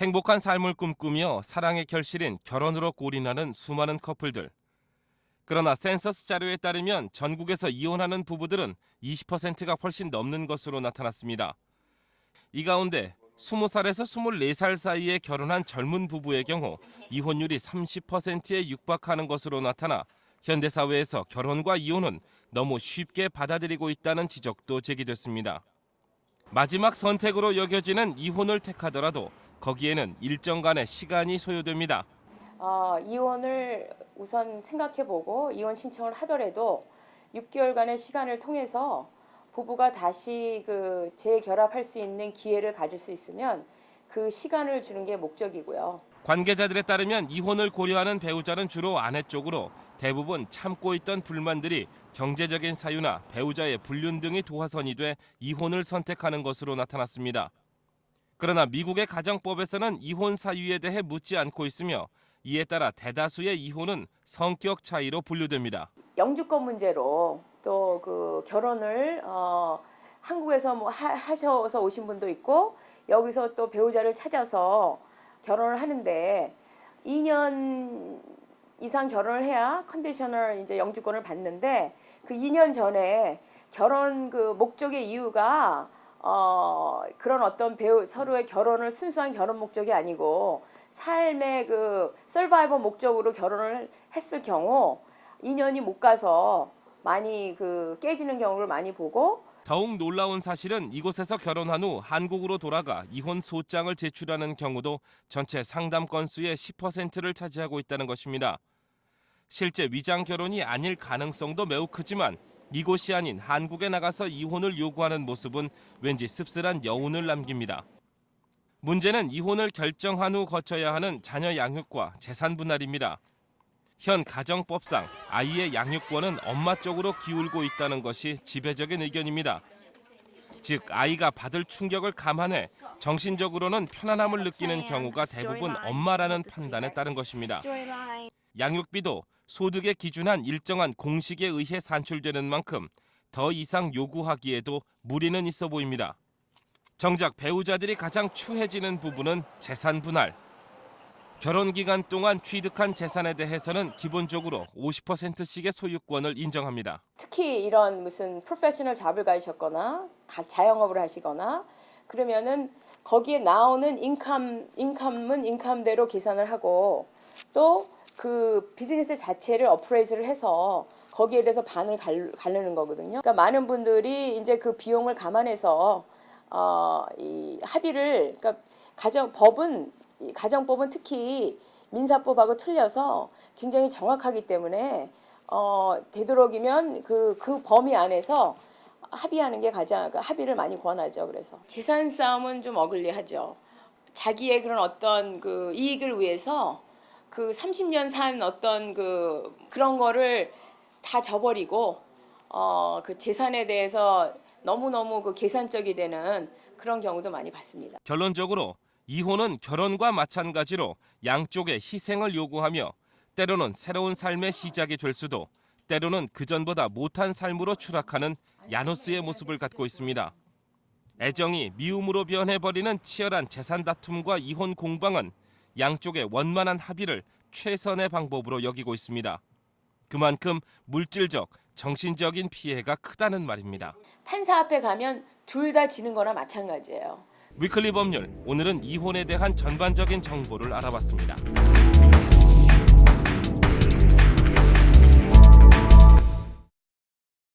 행복한 삶을 꿈꾸며 사랑의 결실인 결혼으로 골인하는 수많은 커플들. 그러나 센서스 자료에 따르면 전국에서 이혼하는 부부들은 20%가 훨씬 넘는 것으로 나타났습니다. 이 가운데 20살에서 24살 사이에 결혼한 젊은 부부의 경우 이혼율이 30%에 육박하는 것으로 나타나 현대사회에서 결혼과 이혼은 너무 쉽게 받아들이고 있다는 지적도 제기됐습니다. 마지막 선택으로 여겨지는 이혼을 택하더라도 거기에는 일정간의 시간이 소요됩니다. 이혼을 우선 생각해보고 이혼 신청을 하더라도 6개월간의 시간을 통해서 부부가 다시 재결합할 수 있는 기회를 가질 수 있으면 그 시간을 주는 게 목적이고요. 관계자들에 따르면 이혼을 고려하는 배우자는 주로 아내 쪽으로 대부분 참고 있던 불만들이 경제적인 사유나 배우자의 불륜 등이 도화선이 돼 이혼을 선택하는 것으로 나타났습니다. 그러나 미국의 가정법에서는 이혼 사유에 대해 묻지 않고 있으며 이에 따라 대다수의 이혼은 성격 차이로 분류됩니다. 영주권 문제로 또 결혼을 한국에서 하셔서 오신 분도 있고 여기서 또 배우자를 찾아서 결혼을 하는데 2년 이상 결혼을 해야 컨디셔널 이제 영주권을 받는데 그 2년 전에 결혼 목적의 이유가 그런 어떤 서로의 결혼을 순수한 결혼 목적이 아니고 삶의 서바이벌 목적으로 결혼을 했을 경우 2년이 못 가서 많이 깨지는 경우를 많이 보고 더욱 놀라운 사실은 이곳에서 결혼한 후 한국으로 돌아가 이혼 소장을 제출하는 경우도 전체 상담 건수의 10%를 차지하고 있다는 것입니다. 실제 위장 결혼이 아닐 가능성도 매우 크지만 이곳이 아닌 한국에 나가서 이혼을 요구하는 모습은 왠지 씁쓸한 여운을 남깁니다. 문제는 이혼을 결정한 후 거쳐야 하는 자녀 양육과 재산 분할입니다. 현 가정법상 아이의 양육권은 엄마 쪽으로 기울고 있다는 것이 지배적인 의견입니다. 즉 아이가 받을 충격을 감안해 정신적으로는 편안함을 느끼는 경우가 대부분 엄마라는 판단에 따른 것입니다. 양육비도 소득에 기준한 일정한 공식에 의해 산출되는 만큼 더 이상 요구하기에도 무리는 있어 보입니다. 정작 배우자들이 가장 추해지는 부분은 재산 분할. 결혼 기간 동안 취득한 재산에 대해서는 기본적으로 50%씩의 소유권을 인정합니다. 특히 이런 무슨 프로페셔널 잡을 가지셨거나 자영업을 하시거나 그러면은 거기에 나오는 인컴은 인컴대로 계산을 하고 또 그 비즈니스 자체를 어프레이즈를 해서 거기에 대해서 반을 가르는 거거든요. 그러니까 많은 분들이 이제 그 비용을 감안해서 이 합의를 그러니까 가정법은 특히 민사법하고 틀려서 굉장히 정확하기 때문에 되도록이면 그 범위 안에서 합의하는 게 가장 합의를 많이 권하죠. 그래서 재산 싸움은 좀 어글리하죠. 자기의 그런 어떤 이익을 위해서 30년 산 어떤 그런 거를 다 저버리고 그 재산에 대해서 너무너무 계산적이 되는 그런 경우도 많이 봤습니다. 결론적으로 이혼은 결혼과 마찬가지로 양쪽의 희생을 요구하며 때로는 새로운 삶의 시작이 될 수도 때로는 그전보다 못한 삶으로 추락하는 야노스의 모습을 갖고 있습니다. 애정이 미움으로 변해버리는 치열한 재산 다툼과 이혼 공방은 양쪽의 원만한 합의를 최선의 방법으로 여기고 있습니다. 그만큼 물질적, 정신적인 피해가 크다는 말입니다. 판사 앞에 가면 둘 다 지는 거나 마찬가지예요. 위클리 법률, 오늘은 이혼에 대한 전반적인 정보를 알아봤습니다.